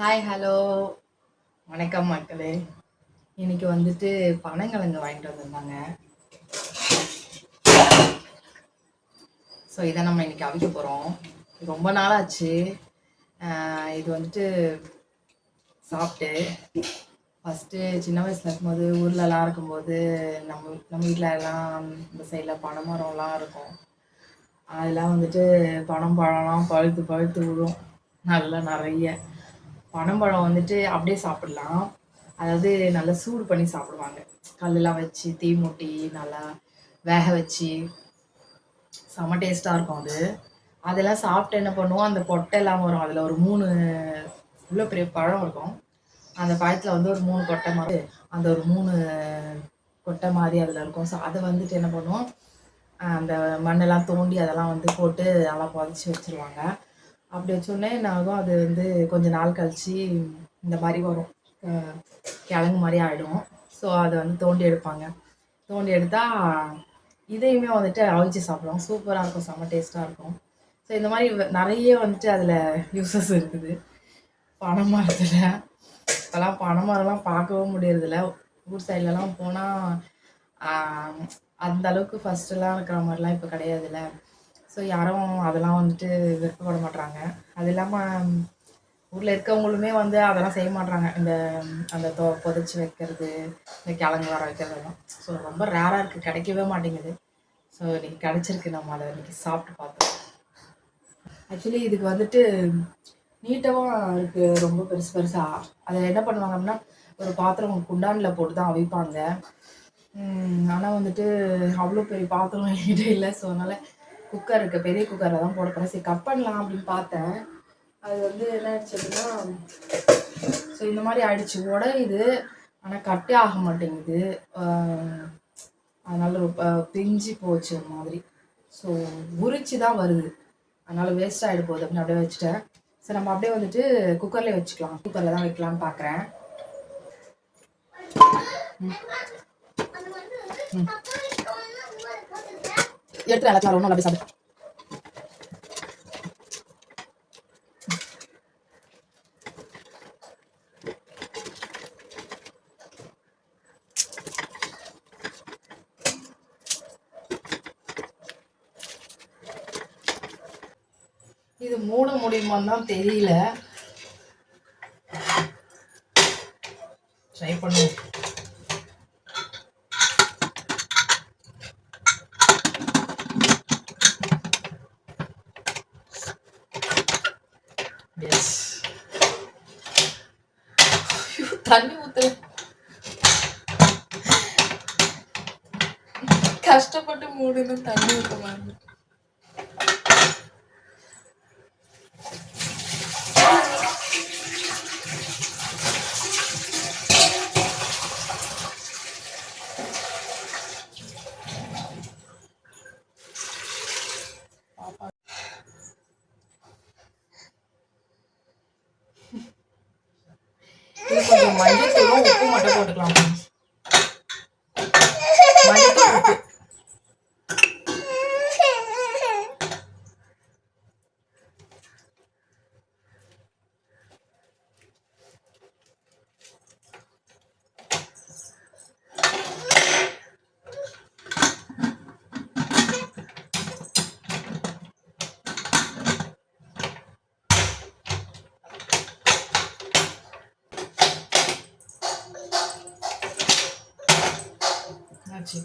Hi hello வணக்கம் மக்களே. இன்னைக்கு வந்துட்டு பனங்கிழங்கு வாங்கிட்டு வந்திருந்தாங்க. ஸோ இதை நம்ம இன்னைக்கு அவிக்க போகிறோம். ரொம்ப நாளாச்சு இது வந்துட்டு சாப்பிட்டு. ஃபஸ்ட்டு சின்ன வயசில் இருக்கும்போது ஊர்லலாம் இருக்கும்போது நம்ம வீட்டில் எல்லாம் இந்த சைடில் பனை மரம்லாம் இருக்கும். அதெல்லாம் வந்துட்டு பழம்லாம் பழுத்து பழுத்து விடும். நல்லா நிறைய பனம்பழம் வந்துட்டு அப்படியே சாப்பிடலாம். அதாவது நல்லா சூடு பண்ணி சாப்பிடுவாங்க. கல்லெலாம் வச்சு தீ மூட்டி நல்லா வேக வச்சு செம்ம டேஸ்ட்டாக இருக்கும் அது. அதெல்லாம் சாப்பிட்டு என்ன பண்ணுவோம், அந்த கொட்டையெல்லாம் வரும். அதில் ஒரு 3 இவ்வளோ பெரிய பழம் இருக்கும். அந்த பழத்தில் வந்து ஒரு 3 கொட்டை மாதிரி, அந்த ஒரு 3 கொட்டை மாதிரி அதில் இருக்கும். ஸோ அதை வந்துட்டு என்ன பண்ணுவோம், அந்த மண்ணெல்லாம் தோண்டி அதெல்லாம் வந்து போட்டு நல்லா புதைச்சி வச்சுருவாங்க. அப்படி வச்சோடனே என்ன ஆகும், அது வந்து கொஞ்சம் நாள் கழித்து இந்த மாதிரி வரும், கிழங்கு மாதிரி ஆகிடும். ஸோ அதை வந்து தோண்டி எடுப்பாங்க. தோண்டி எடுத்தால் இதையுமே வந்துட்டு அவிச்சு சாப்பிடுவோம். சூப்பராக இருக்கும், செம்ம டேஸ்ட்டாக இருக்கும். ஸோ இந்த மாதிரி நிறைய வந்துட்டு அதில் யூஸஸ் இருக்குது பனை மரத்தில். இப்போலாம் பனை மரம்லாம் பார்க்கவும் முடியறதில்ல. ஊர் சைட்லலாம் போனால் அந்த அளவுக்கு ஃபஸ்ட்டெல்லாம் இருக்கிற மாதிரிலாம் இப்போ கிடையாதுல்ல. ஸோ யாரும் அதெல்லாம் வந்துட்டு விருப்பப்பட மாட்றாங்க. அது இல்லாமல் ஊரில் இருக்கவங்களுமே வந்து அதெல்லாம் செய்ய மாட்றாங்க. அந்த புதைச்சி வைக்கிறது, இந்த கிழங்கு வர வைக்கிறதெல்லாம் ஸோ ரொம்ப ரேராக இருக்குது, கிடைக்கவே மாட்டேங்குது. ஸோ இன்றைக்கி கிடச்சிருக்கு, நம்ம அதை இன்றைக்கி சாப்பிட்டு பார்த்தோம். ஆக்சுவலி இதுக்கு வந்துட்டு நீட்டாகவும் இருக்குது, ரொம்ப பெருசு பெருசாக. அதை என்ன பண்ணுவாங்க அப்படின்னா, ஒரு பாத்திரம் குண்டானில் போட்டு தான் அவிப்பாங்க. ஆனால் வந்துட்டு அவ்வளோ பெரிய பாத்திரம் என்கிட்ட இல்லை. ஸோ அதனால் குக்கர் இருக்குது, பெரிய குக்கரில் தான் போட போகிறேன். சரி கட் பண்ணலாம் அப்படின்னு பார்த்தேன். அது வந்து என்ன ஆயிடுச்சு அப்படின்னா, ஸோ இந்த மாதிரி ஆயிடுச்சு, உடையுது ஆனால் கட்டே ஆக மாட்டேங்குது. அதனால் பிஞ்சு போச்சு ஒரு மாதிரி. ஸோ உரிச்சு தான் வருது, அதனால் வேஸ்ட் ஆகிடு போகுது அப்படின்னு அப்படியே வச்சுட்டேன். சரி நம்ம அப்படியே வந்துட்டு குக்கர்லேயே வச்சுக்கலாம். குக்கரில் தான் வைக்கலான்னு பார்க்குறேன். எடுத்து எல்லாத்தையும் ஒன்றும் அப்படியே சாப்பிட்டு இது மூட முடியுமான்னு தான் தெரியல, ட்ரை பண்ணுவோம். எஸ், தண்ணி ஊத்து, கஷ்டப்பட்டு மூடணும், தண்ணி ஊற்ற மாதிரி. இது கொஞ்சம் மஞ்சள் தூளும் உப்பு மட்டும் போட்டுக்கலாம். மஞ்சள் உப்பு. ஆச்சு.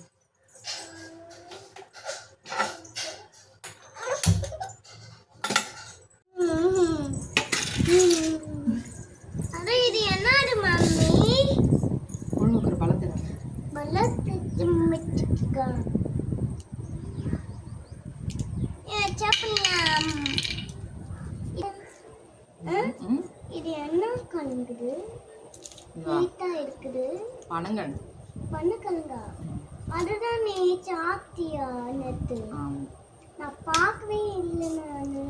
இது என்ன கலங்குது? நீட்டா இருக்குது. பனங்கண்டு. பனங்கண்டா? அதுதான் நீ சாப்பிட்டியா நேத்து? நான் பார்க்கவே இல்லை. நானு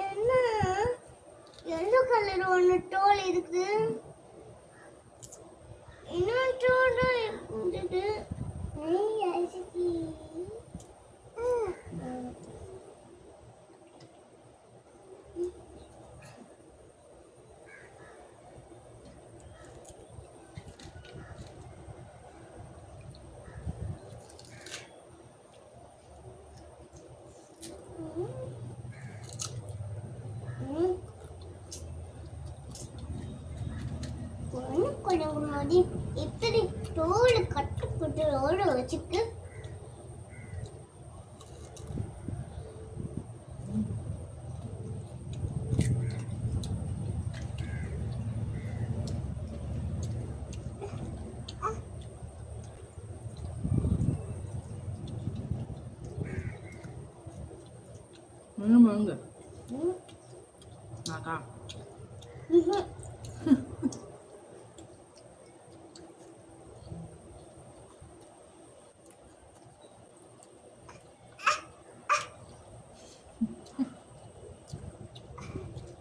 என்ன எல்லோ கலர் ஒன்று தோல் இருக்குது, இன்னொரு தோல் இருந்தது. அது இப்படி தோல் கட்டுப்பட்டு ஓட வச்சுக்கு முழுங்க அக்கா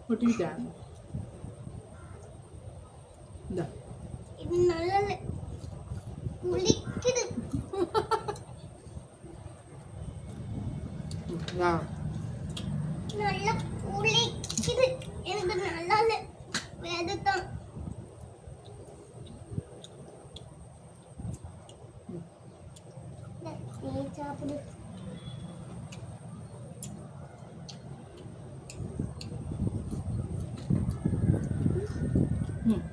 ஒட்டிக்கிட்டேன் இந்த இது நல்லா குளிக்குது வா நல்லா குளிக்குது எனக்கு நல்லா வேதத்தான் நீ சாப்பிடு ம்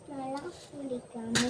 நல்லா குளிக்காம